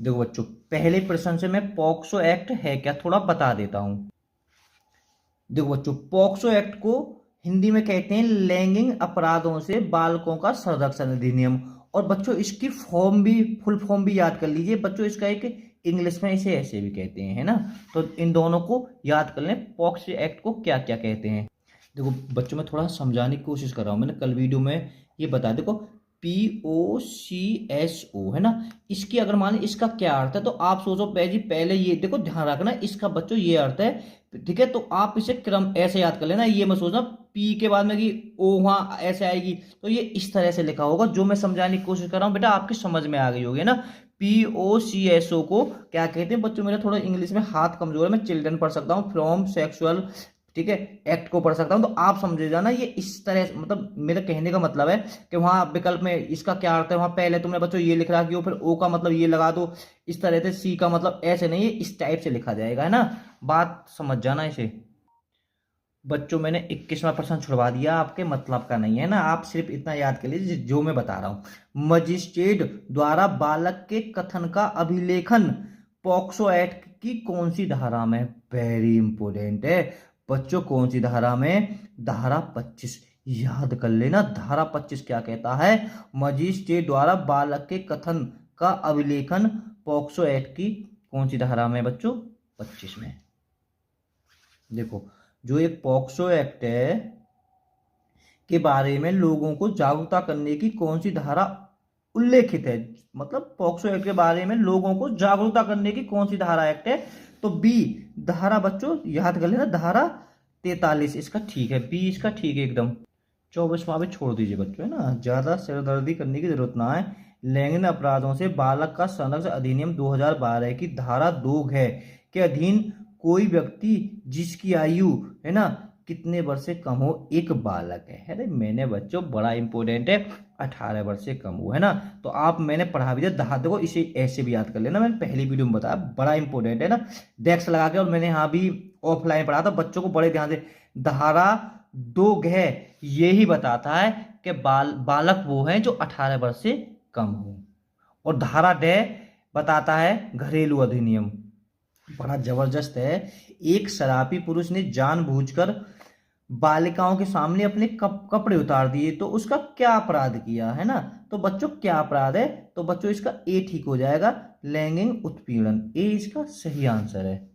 देखो बच्चों, पहले प्रश्न से मैं पॉक्सो एक्ट है क्या थोड़ा बता देता हूं। देखो बच्चों, पॉक्सो एक्ट को हिंदी में कहते हैं लैंगिक अपराधों से बालकों का संरक्षण अधिनियम। और बच्चों इसकी फॉर्म भी, फुल फॉर्म भी याद कर लीजिए बच्चों। इसका एक इंग्लिश में इसे ऐसे भी कहते हैं, है ना। तो इन दोनों को याद कर लें, पॉक्सो एक्ट को क्या क्या कहते हैं। देखो बच्चों, मैं थोड़ा समझाने की कोशिश कर रहा हूँ। मैंने कल वीडियो में ये बताया। देखो, POCSO है ना, इसकी अगर मान ली इसका क्या अर्थ है तो आप सोचो जी, पहले ये देखो, ध्यान रखना इसका बच्चों ये अर्थ है। ठीक है, तो आप इसे क्रम ऐसे याद कर लेना। ये मत सोचना पी के बाद में कि ओ वहां ऐसे आएगी, तो ये इस तरह से लिखा होगा। जो मैं समझाने की कोशिश कर रहा हूँ बेटा, आपकी समझ में आ गई होगी ना। POCSO को क्या कहते हैं बच्चों? मेरा थोड़ा इंग्लिश में हाथ कमजोर है, मैं चिल्ड्रन पढ़ सकता हूँ, फ्रॉम सेक्सुअल, ठीक है, एक्ट को पढ़ सकता हूं। तो आप समझे जाना, ये इस तरह मतलब मेरे कहने का मतलब है कि वहां विकल्प में इसका क्या अर्थ है, वहां पहले तुमने बच्चों ये लिख रहा कि फिर ओ का मतलब ये लगा दो, इस तरह से सी का मतलब ऐसे नहीं है, इस टाइप से लिखा जाएगा, है ना। बात समझ जाना इसे। बच्चों मैंने 21वां प्रश्न छुड़वा दिया, आपके मतलब का नहीं है ना। आप सिर्फ इतना याद कर लीजिए जो मैं बता रहा हूं। मजिस्ट्रेट द्वारा बालक के कथन का अभिलेखन पॉक्सो एक्ट की कौन सी धारा में? वेरी इंपोर्टेंट है बच्चों, कौन सी धारा में? धारा 25। याद कर लेना, धारा 25 क्या कहता है? मजिस्ट्रेट द्वारा बालक के कथन का अभिलेखन पॉक्सो एक्ट की कौन सी धारा में बच्चों? 25 में। देखो, जो एक पॉक्सो एक्ट है के बारे में लोगों को जागरूकता करने की कौन सी धारा उल्लेखित है? मतलब पॉक्सो एक्ट के बारे में लोगों को जागरूकता करने की कौन सी धारा एक्ट है? तो बी धारा बच्चों, याद कर लेना, धारा 43 इसका ठीक है। बी इसका ठीक है एकदम। 24वां भी छोड़ दीजिए बच्चों, है ना, ज्यादा सिरदर्दी करने की जरूरत ना है। लैंगिक अपराधों से बालक का संरक्षण अधिनियम 2012 की धारा 2 है के अधीन कोई व्यक्ति जिसकी आयु, है ना, कितने वर्ष से कम हो, एक बालक है। अरे मैंने बच्चों, बड़ा इंपॉर्टेंट है, 18 वर्ष से कम हो, है ना। तो आप, मैंने पढ़ा भी दिया, देखो इसे ऐसे भी याद कर लेना, मैंने पहली वीडियो में बताया, बड़ा इंपॉर्टेंट है ना। डेस्क लगा के, और मैंने यहाँ भी ऑफलाइन पढ़ा था बच्चों को, बड़े ध्यान से। धारा 2 है यही बताता है कि बालक वो हैं जो 18 वर्ष से कम हो। और धारा 2 बताता है घरेलू अधिनियम, बड़ा जबरदस्त है। एक शराबी पुरुष ने जानबूझकर बालिकाओं के सामने अपने कपड़े उतार दिए तो उसका क्या अपराध किया, है ना। तो बच्चों क्या अपराध है? तो बच्चों इसका ए ठीक हो जाएगा, लैंगिक उत्पीड़न। ए इसका सही आंसर है।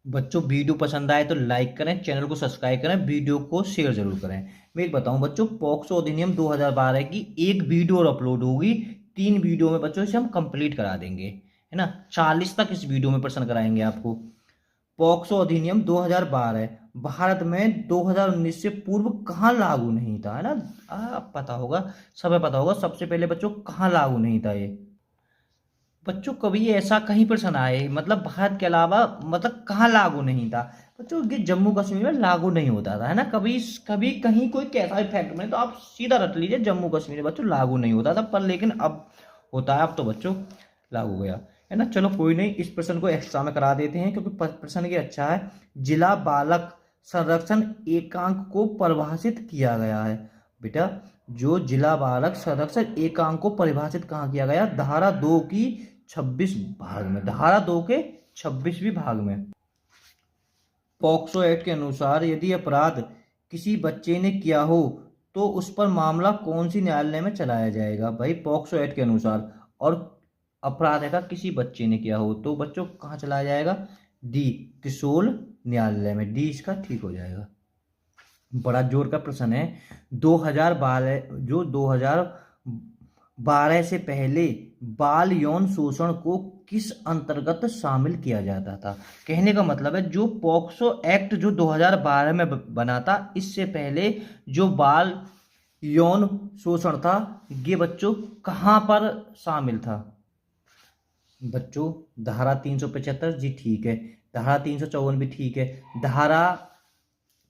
बच्चों वीडियो पसंद आए तो लाइक करें, चैनल को सब्सक्राइब करें, वीडियो को शेयर जरूर करें। मैं एक बताऊं बच्चों, पॉक्सो अधिनियम 2012 की एक वीडियो और अपलोड होगी, 3 वीडियो में बच्चों इसे हम कंप्लीट करा देंगे, है ना। 40 तक इस वीडियो में प्रश्न कराएंगे आपको। पॉक्सो अधिनियम 2012 भारत में 2019 से पूर्व कहाँ लागू नहीं था, है ना। आप पता होगा, सब पता होगा। सबसे पहले बच्चों कहाँ लागू नहीं था ये? बच्चों कभी ऐसा कहीं प्रश्न आए, मतलब भारत के अलावा, मतलब कहाँ लागू नहीं था बच्चों? ये जम्मू कश्मीर में लागू नहीं होता था, है ना। कभी कभी कहीं कोई कैसा फैक्ट में, तो आप सीधा रट लीजिए, जम्मू कश्मीर में बच्चों लागू नहीं होता था, पर लेकिन अब होता है। अब तो बच्चों लागू हो गया, है ना। चलो कोई नहीं, इस प्रश्न को एक्स्ट्रा में करा देते हैं क्योंकि प्रश्न ये अच्छा है। जिला बालक संरक्षण एकांक को परिभाषित किया गया है बेटा। जो जिला बालक संरक्षण एकांक को परिभाषित कहाँ किया गया? धारा 2 की 26 भाग में, धारा 2 के 26वीं भाग में। पॉक्सो एक्ट के अनुसार यदि अपराध किसी बच्चे ने किया हो तो उस पर मामला कौन सी न्यायालय में चलाया जाएगा? भाई पॉक्सो एक्ट के अनुसार, और अपराध है का किसी बच्चे ने किया हो तो बच्चों कहाँ चलाया जाएगा? डी किशोर न्यायालय में। डी इसका ठीक हो जाएगा। बड़ा जोर का प्रश्न है। 2012, जो 2012 से पहले बाल यौन शोषण को किस अंतर्गत शामिल किया जाता था? कहने का मतलब है जो पॉक्सो एक्ट जो 2012 में बना था, इससे पहले जो बाल यौन शोषण था, ये बच्चों कहां पर शामिल था? बच्चों धारा 375 जी ठीक है, धारा 354 भी ठीक है, धारा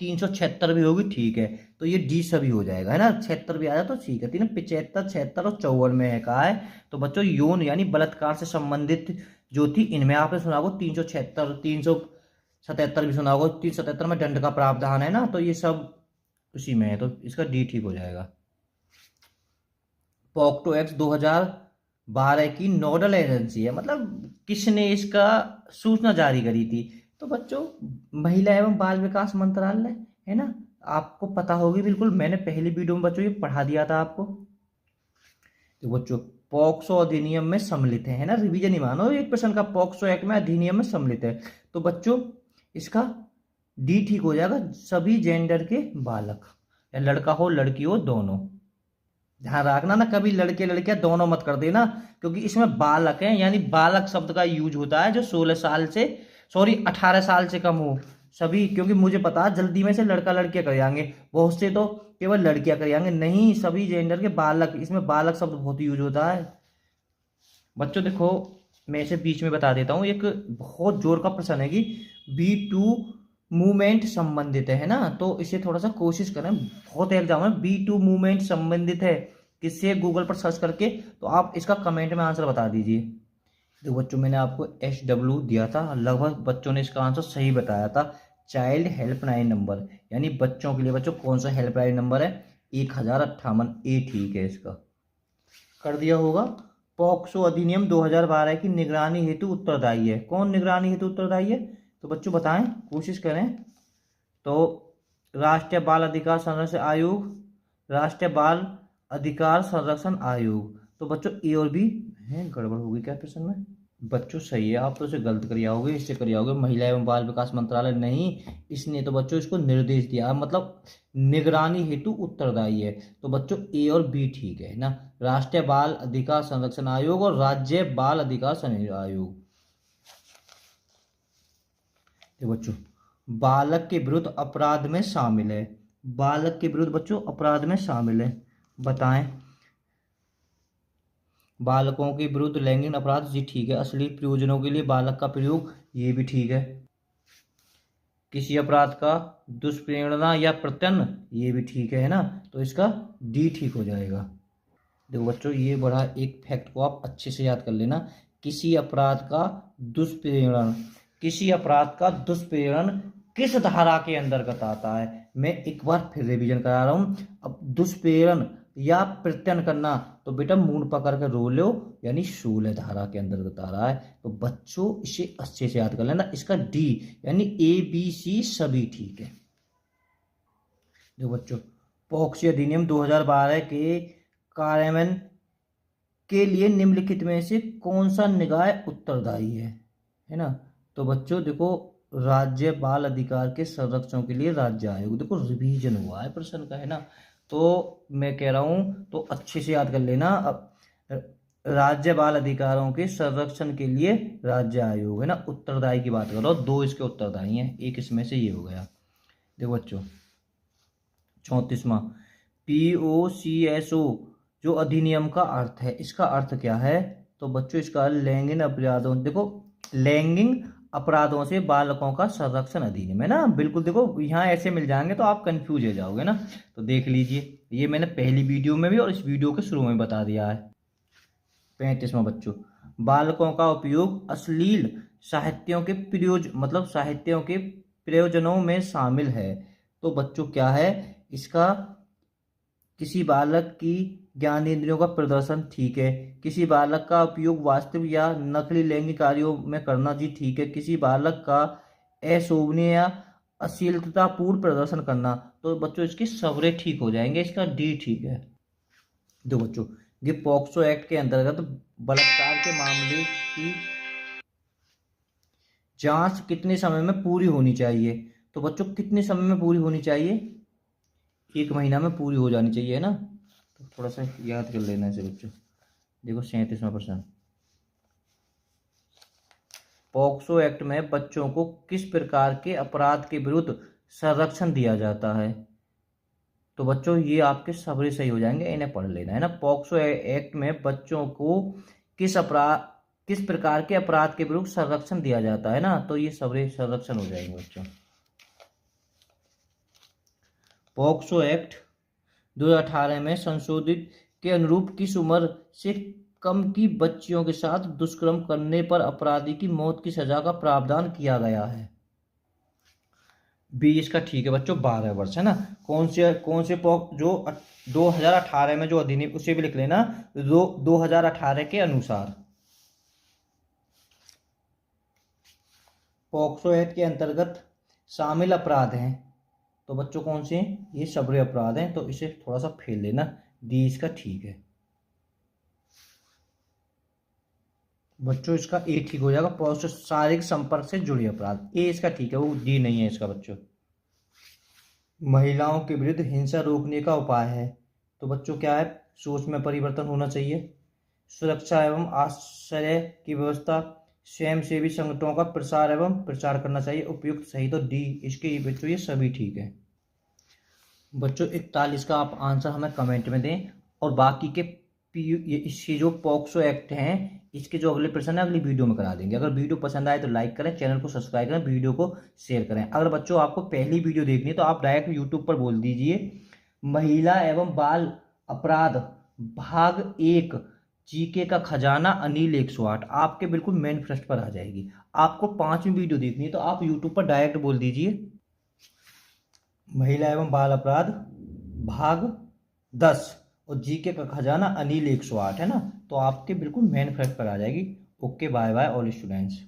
376 भी होगी, ठीक है। तो ये डी सभी हो जाएगा, है ना। 76 भी आया तो ठीक है। 375, 76 और 54 में है कहा है। तो बच्चों यौन यानी बलात्कार से संबंधित जो थी, इनमें आपने सुना होगा 376, 377 भी सुना होगा। 377 में दंड का प्रावधान है ना, तो ये सब उसी में है, तो इसका डी ठीक हो जाएगा। पॉक्सो एक्ट 2012 की नोडल एजेंसी है, मतलब किसने इसका सूचना जारी करी थी? तो बच्चों महिला एवं बाल विकास मंत्रालय, है ना। आपको पता होगी बिल्कुल, मैंने पहली वीडियो में बच्चों ये पढ़ा दिया था आपको। तो बच्चों पॉक्सो अधिनियम में सम्मिलित है ना, रिवीजन ही मानो 1% का, पॉक्सो एक्ट में अधिनियम में सम्मिलित है। तो बच्चों इसका डी ठीक हो जाएगा, सभी जेंडर के बालक, या लड़का हो लड़की हो दोनों। ध्यान रखना ना, कभी लड़के लड़कियां दोनों मत कर देना, क्योंकि इसमें बालक है, यानी बालक शब्द का यूज होता है जो 16 साल से, सॉरी 18 साल से कम हो सभी, क्योंकि मुझे पता है जल्दी में से लड़का लड़कियां कर जाएंगे, बहुत से तो केवल लड़कियां कर जाएंगे, नहीं सभी जेंडर के बालक, इसमें बालक शब्द बहुत यूज होता है। बच्चों देखो मैं इसे बीच में बता देता हूँ, एक बहुत जोर का प्रश्न है कि B2 मूवमेंट संबंधित है ना, तो इसे थोड़ा सा कोशिश करें, बहुत एग्जाम है, B2 मूवमेंट संबंधित है किससे, गूगल पर सर्च करके, तो आप इसका कमेंट में आंसर बता दीजिए। देखो बच्चों मैंने आपको SW दिया था, लगभग बच्चों ने इसका आंसर सही बताया था, चाइल्ड हेल्पलाइन नंबर, यानी बच्चों के लिए बच्चों कौन सा हेल्पलाइन नंबर है, 1058 ए ठीक है, इसका कर दिया होगा। पॉक्सो अधिनियम 2012 की निगरानी हेतु उत्तरदायी है, कौन निगरानी हेतु उत्तरदायी है? तो बच्चों बताएं, कोशिश करें। तो राष्ट्रीय बाल अधिकार संरक्षण आयोग, राष्ट्रीय बाल अधिकार संरक्षण आयोग। तो बच्चों ए और बी है, गड़बड़ होगी क्या प्रश्न में? बच्चों सही है, आप तो इसे गलत कर आओगे, इससे कर आओगे, महिला एवं बाल विकास मंत्रालय नहीं, इसने तो बच्चों इसको निर्देश दिया, मतलब निगरानी हेतु उत्तरदायी है। तो बच्चों ए और बी ठीक है ना, राष्ट्रीय बाल अधिकार संरक्षण आयोग और राज्य बाल अधिकार संरक्षण आयोग। तो बच्चों बालक के विरुद्ध अपराध में शामिल है, बालक के विरुद्ध बच्चों अपराध में शामिल है, बताएं। बालकों के विरुद्ध लैंगिक अपराध, जी ठीक है, अश्लील प्रयोजनों के लिए बालक का प्रयोग, ये भी ठीक है। किसी अपराध का दुष्प्रेरणा या प्रत्यन, ये भी ठीक है ना, तो इसका डी ठीक हो जाएगा। देखो बच्चों ये बड़ा एक फैक्ट को आप अच्छे से याद कर लेना, किसी अपराध का दुष्प्रेरण, किसी अपराध का दुष्प्रेरण किस धारा के अंतर्गत आता है? मैं एक बार फिर रिवीजन करा रहा हूं। अब दुष्प्रेरण या प्रत्यन करना, तो बेटा मूड पकड़ कर रो लो, यानी 16 धारा के अंतर्गत आ रहा है। तो बच्चों इसे अच्छे से याद कर लेना, इसका डी यानी ABC सभी ठीक है। देखो बच्चों पॉक्सो अधिनियम 2012 के कार्यान्वयन के लिए निम्नलिखित में से कौन सा निकाय उत्तरदायी है ना। तो बच्चों देखो राज्य बाल अधिकार के संरक्षण के लिए राज्य आयोग, देखो रिवीजन हुआ है प्रश्न का, है ना, तो मैं कह रहा हूं तो अच्छे से याद कर लेना। राज्य बाल अधिकारों के संरक्षण के लिए राज्य आयोग, है ना, उत्तरदायी की बात करो, 2 इसके उत्तरदायी हैं, एक इसमें से ये हो गया। देखो बच्चों 34वां POCSO जो अधिनियम का अर्थ है, इसका अर्थ क्या है? तो बच्चों इसका लैंगिक अपराधों, देखो लैंगिक अपराधों से बालकों का संरक्षण अधिनियम, है ना, बिल्कुल। देखो यहाँ ऐसे मिल जाएंगे तो आप कंफ्यूज हो जाओगे ना, तो देख लीजिए, ये मैंने पहली वीडियो में भी और इस वीडियो के शुरू में बता दिया है। 35वां बच्चों बालकों का उपयोग अश्लील साहित्यों के प्रयोजन, मतलब साहित्यों के प्रयोजनों में शामिल है। तो बच्चों क्या है इसका? किसी बालक की ज्ञानेंद्रियों का प्रदर्शन, ठीक है। किसी बालक का उपयोग वास्तविक या नकली लैंगिक कार्यों में करना, जी ठीक है। किसी बालक का अशोभनीय या अश्लीलतापूर्ण प्रदर्शन करना, तो बच्चों इसके सबरे ठीक हो जाएंगे, इसका डी ठीक है। दो बच्चों ये पॉक्सो एक्ट के अंतर्गत बलात्कार के मामले की जांच कितने समय में पूरी होनी चाहिए? तो बच्चों कितने समय में पूरी होनी चाहिए? 1 महीना में पूरी हो जानी चाहिए, है ना, तो थोड़ा सा याद कर लेना इसे बच्चों। देखो 37वां प्रश्न, पॉक्सो एक्ट में बच्चों को किस प्रकार के अपराध के विरुद्ध संरक्षण दिया जाता है? तो बच्चों ये आपके सबरे सही हो जाएंगे, इन्हें पढ़ लेना, है ना। पॉक्सो एक्ट में बच्चों को किस प्रकार के अपराध के विरुद्ध संरक्षण दिया जाता है ना, तो ये सबरे संरक्षण हो जाएंगे बच्चों। पॉक्सो एक्ट 2018 में संशोधित के अनुरूप किस उम्र से कम की बच्चियों के साथ दुष्कर्म करने पर अपराधी की मौत की सजा का प्रावधान किया गया है? बी इसका ठीक है बच्चों, 12 वर्ष है ना। कौन से जो 2018 में जो अधिनियम, उसे भी लिख लेना, 2018 के अनुसार पॉक्सो एक्ट के अंतर्गत शामिल अपराध हैं। तो बच्चों कौन से हैं? ये सबरे अपराध हैं, तो इसे थोड़ा सा फेल लेना, डी इसका ठीक है बच्चों। इसका ए ठीक हो जाएगा, शारीरिक संपर्क से जुड़े अपराध, ए इसका ठीक है, वो डी नहीं है इसका बच्चों। महिलाओं के विरुद्ध हिंसा रोकने का उपाय है, तो बच्चों क्या है? सोच में परिवर्तन होना चाहिए, सुरक्षा एवं आश्रय की व्यवस्था, स्वयंसेवी संगठनों का प्रसार एवं प्रचार करना चाहिए, उपयुक्त सही, तो डी इसके बच्चों ये सभी ठीक है बच्चों। 41 का आप आंसर हमें कमेंट में दें, और बाकी के इसके जो पॉक्सो एक्ट हैं, इसके जो अगले प्रश्न है अगली वीडियो में करा देंगे। अगर वीडियो पसंद आए तो लाइक करें, चैनल को सब्सक्राइब करें, वीडियो को शेयर करें। अगर बच्चों आपको पहली वीडियो देखनी है तो आप डायरेक्ट यूट्यूब पर बोल दीजिए महिला एवं बाल अपराध भाग 1 जीके का खजाना अनिल 108, आपके बिल्कुल मेन फर्स्ट पर आ जाएगी। आपको 5वीं वीडियो देखनी है तो आप यूट्यूब पर डायरेक्ट बोल दीजिए महिला एवं बाल अपराध भाग 10 और जीके का खजाना अनिल 108 है ना, तो आपके बिल्कुल मेन फर्स्ट पर आ जाएगी। Okay, bye bye all students.